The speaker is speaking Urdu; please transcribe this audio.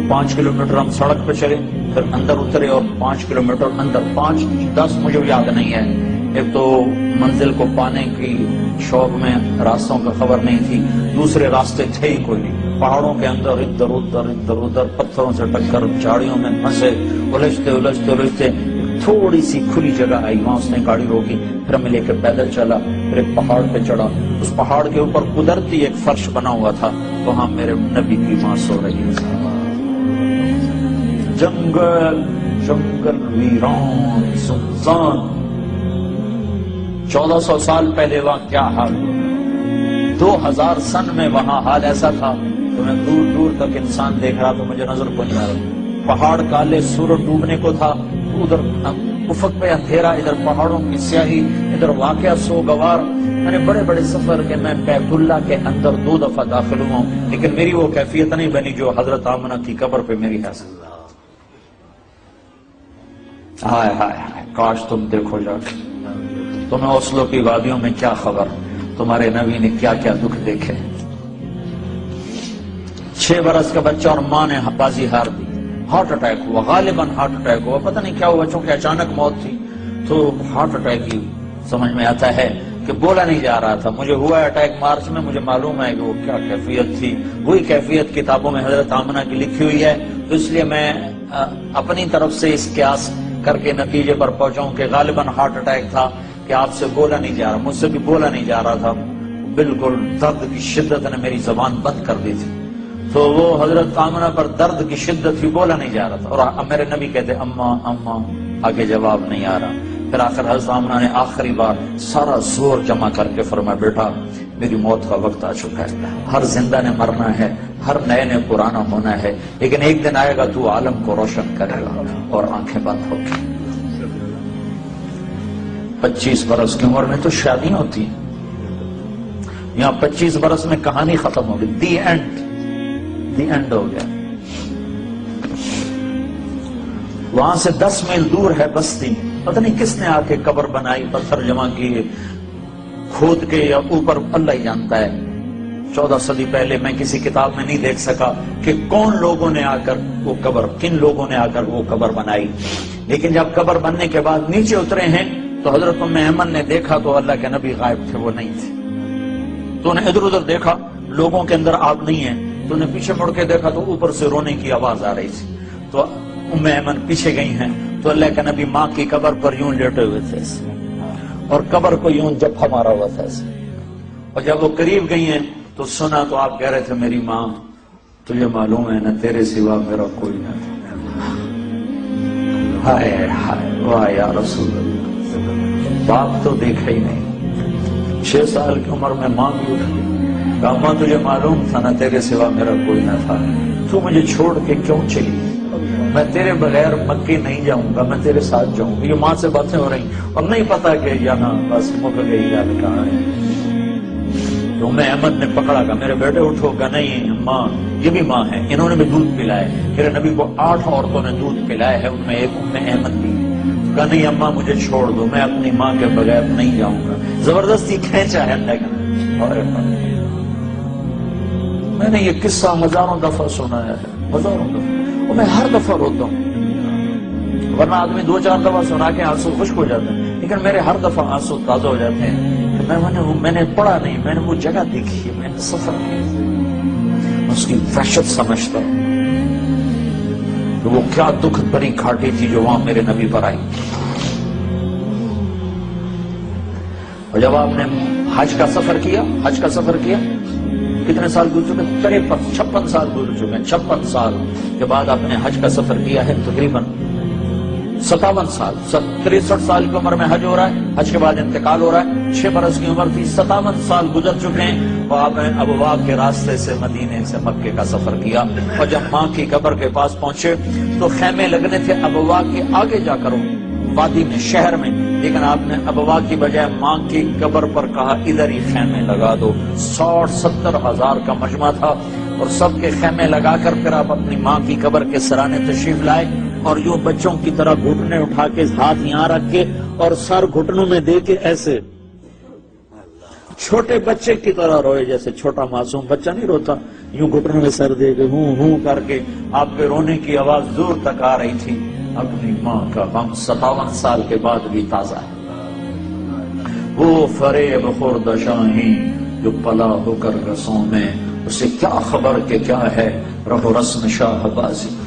5 کلومیٹر ہم سڑک پہ چلے، پھر اندر اترے اور 5 کلومیٹر اندر، 5-10 مجھے یاد نہیں ہے۔ ایک تو منزل کو پانے کی شوق میں راستوں کا خبر نہیں تھی، دوسرے راستے تھے ہی کوئی نہیں، پہاڑوں کے اندر ادھر ادھر پتھروں سے ٹکر، جھاڑیوں میں پھنسے، الجھتے تھوڑی سی کھلی جگہ آئی، وہاں اس نے گاڑی روکی، پھر ہمیں لے کے پیدل چلا، پھر ایک پہاڑ پہ چڑھا، اس پہاڑ کے اوپر قدرتی ایک فرش بنا ہوا تھا، وہاں میرے نبی کی ماں سو رہی تھی۔ جنگل ویران سنسان، 1400 سال پہلے وہاں کیا حال، 2000 سن میں وہاں حال ایسا تھا کہ میں دور دور تک انسان دیکھ رہا تو مجھے نظر کو نہیں آ رہا، پہاڑ کالے، سورج ڈوبنے کو تھا، ادھر افق پہ اندھیرا، ادھر پہاڑوں کی سیاہی، ادھر واقعہ سوگوار۔ میں نے بڑے بڑے سفر کے، میں بیت اللہ کے اندر 2 دفعہ داخل ہوا ہوں، لیکن میری وہ کیفیت نہیں بنی جو حضرت آمنہ کی قبر پہ میری ہے۔ ہائے ہائے ہائے، کاش تم دیکھو جا کے، تمہیں اوسلو کی وادیوں میں کیا خبر، تمہارے نبی نے کیا کیا دکھ دیکھے۔ 6 برس کا بچہ اور ماں نے بازی ہار دی، ہارٹ اٹیک ہوا، غالباً ہارٹ اٹیک ہوا، پتہ نہیں کیا ہوا، چونکہ اچانک موت تھی تو ہارٹ اٹیک ہی سمجھ میں آتا ہے کہ بولا نہیں جا رہا تھا۔ مجھے ہوا اٹیک مارچ میں، مجھے معلوم ہے کہ وہ کیا کیفیت تھی، وہی کیفیت کتابوں میں حضرت آمنہ کی لکھی ہوئی ہے، تو اس لیے میں اپنی طرف سے اس قیاس کر کے نتیجے پر پہنچاؤں کہ غالباً ہارٹ اٹیک تھا، کہ آپ سے بولا نہیں جا رہا، مجھ سے بھی بولا نہیں جا رہا تھا، بالکل درد کی شدت نے میری زبان بند کر دی تھی، تو وہ حضرت آمنہ پر درد کی شدت ہی بولا نہیں جا رہا تھا، اور میرے نبی کہتے اماں، آگے جواب نہیں آ رہا۔ پھر آخر حضرت آمنہ نے آخری بار سارا زور جمع کر کے فرمایا، بیٹا میری موت کا وقت آ چکا ہے، ہر زندہ نے مرنا ہے، ہر نئے نے پرانا ہونا ہے، لیکن ایک دن آئے گا تو عالم کو روشن کرے گا، اور آنکھیں بند ہو گئی۔ 25 برس کی عمر میں تو شادی ہوتی ہے، یہاں 25 برس میں کہانی ختم ہو گئی، دی اینڈ ہو گیا۔ وہاں سے 10 میل دور ہے بستی، پتہ نہیں کس نے آ کے قبر بنائی، پتھر جمع کیے، کھود کے یا اوپر، اللہ ہی جانتا ہے۔ 14 صدی پہلے میں کسی کتاب میں نہیں دیکھ سکا کہ کون لوگوں نے آ کر وہ قبر، کن لوگوں نے آ کر وہ قبر بنائی، لیکن جب قبر بننے کے بعد نیچے اترے ہیں تو حضرت ام ایمن نے دیکھا تو اللہ کے نبی غائب تھے، وہ نہیں تھے، تو انہیں ادھر ادھر دیکھا، لوگوں کے اندر آگ نہیں ہے، تو انہیں پیچھے مڑ کے دیکھا تو اوپر سے رونے کی آواز آ رہی تھی، تو ام ایمن پیچھے گئی ہیں، تو اللہ کے نبی ماں کی قبر پر یوں لیٹے ہوئے تھے اور قبر کو یوں جپھا مارا ہوا تھا ایسے، اور جب وہ قریب گئی ہیں تو سنا تو آپ کہہ رہے تھے، میری ماں تجھے معلوم ہے نا تیرے سوا میرا کوئی نہ تھا۔ ہائے ہائے واہ یا رسول اللہ، باپ تو دیکھا ہی نہیں، 6 سال کی عمر میں ماں بھی اٹھ گئی، کہا ماں تجھے معلوم تھا نا تیرے سوا میرا کوئی نہ تھا، تو مجھے چھوڑ کے کیوں چلی، میں تیرے بغیر مکے نہیں جاؤں گا، میں تیرے ساتھ جاؤں گا۔ یہ ماں سے باتیں ہو رہی اور نہیں پتا کہ یہاں بس مک گئی یا کہاں ہے۔ تو میں احمد نے پکڑا، کہا میرے بیٹے اٹھو، کہا نہیں ماں یہ بھی ماں ہے، انہوں نے بھی دودھ پلایا ہے، میرے نبی کو 8 عورتوں نے دودھ پلایا ہے، ان میں ایک ام احمد بھی ہے، کہا نہیں اماں مجھے چھوڑ دو، میں اپنی ماں کے بغیر نہیں جاؤں گا، زبردستی کھینچا ہے لیکن میں نے یہ قصہ ہزاروں دفعہ سنایا ہے، ہزاروں دفعہ، اور میں ہر دفعہ روتا ہوں، ورنہ آدمی 2-4 دفعہ سنا کے آنسو خشک ہو جاتے ہیں، لیکن میرے ہر دفعہ آنسو تازہ ہو جاتے ہیں۔ میں نے پڑھا نہیں، میں نے وہ جگہ دیکھی ہے، میں نے سفر کیا، اس کی وحشت سمجھتا ہوں کہ وہ کیا دکھ بری گھاٹی تھی جو وہاں میرے نبی پر آئی۔ اور جب آپ نے حج کا سفر کیا کتنے سال گزر چکے؟ 56 سال گزر چکے ہیں، 56 سال کے بعد آپ نے حج کا سفر کیا ہے، تقریباً 57 سال، 63 سال کی عمر میں حج ہو رہا ہے، حج کے بعد انتقال ہو رہا ہے، 6 برس کی عمر تھی، 57 سال گزر چکے ہیں، اور آپ نے ابوا کے راستے سے مدینے سے مکے کا سفر کیا، اور جب ماں کی قبر کے پاس پہنچے تو خیمے لگنے تھے ابوا کے آگے جا کر وادی میں، شہر میں، لیکن آپ نے ابوا کی بجائے ماں کی قبر پر کہا ادھر ہی خیمے لگا دو۔ 60-70 ہزار کا مجمع تھا، اور سب کے خیمے لگا کر پھر آپ اپنی ماں کی قبر کے سرانے تشریف لائے، اور یوں بچوں کی طرح گھٹنے اٹھا کے ہاتھ یہاں رکھ کے اور سر گھٹنوں میں دے کے ایسے چھوٹے بچے کی طرح روئے، جیسے چھوٹا معصوم بچہ نہیں روتا، یوں گھٹنوں میں سر دے کے ہوں کر کے آپ کے رونے کی آواز دور تک آ رہی تھی۔ اپنی ماں کا غم 57 سال کے بعد بھی تازہ ہے۔ وہ فریب خورد شاہی جو پلا ہو کر رسوں میں، اسے کیا خبر کہ کیا ہے رہ و رسم شاہ بازی۔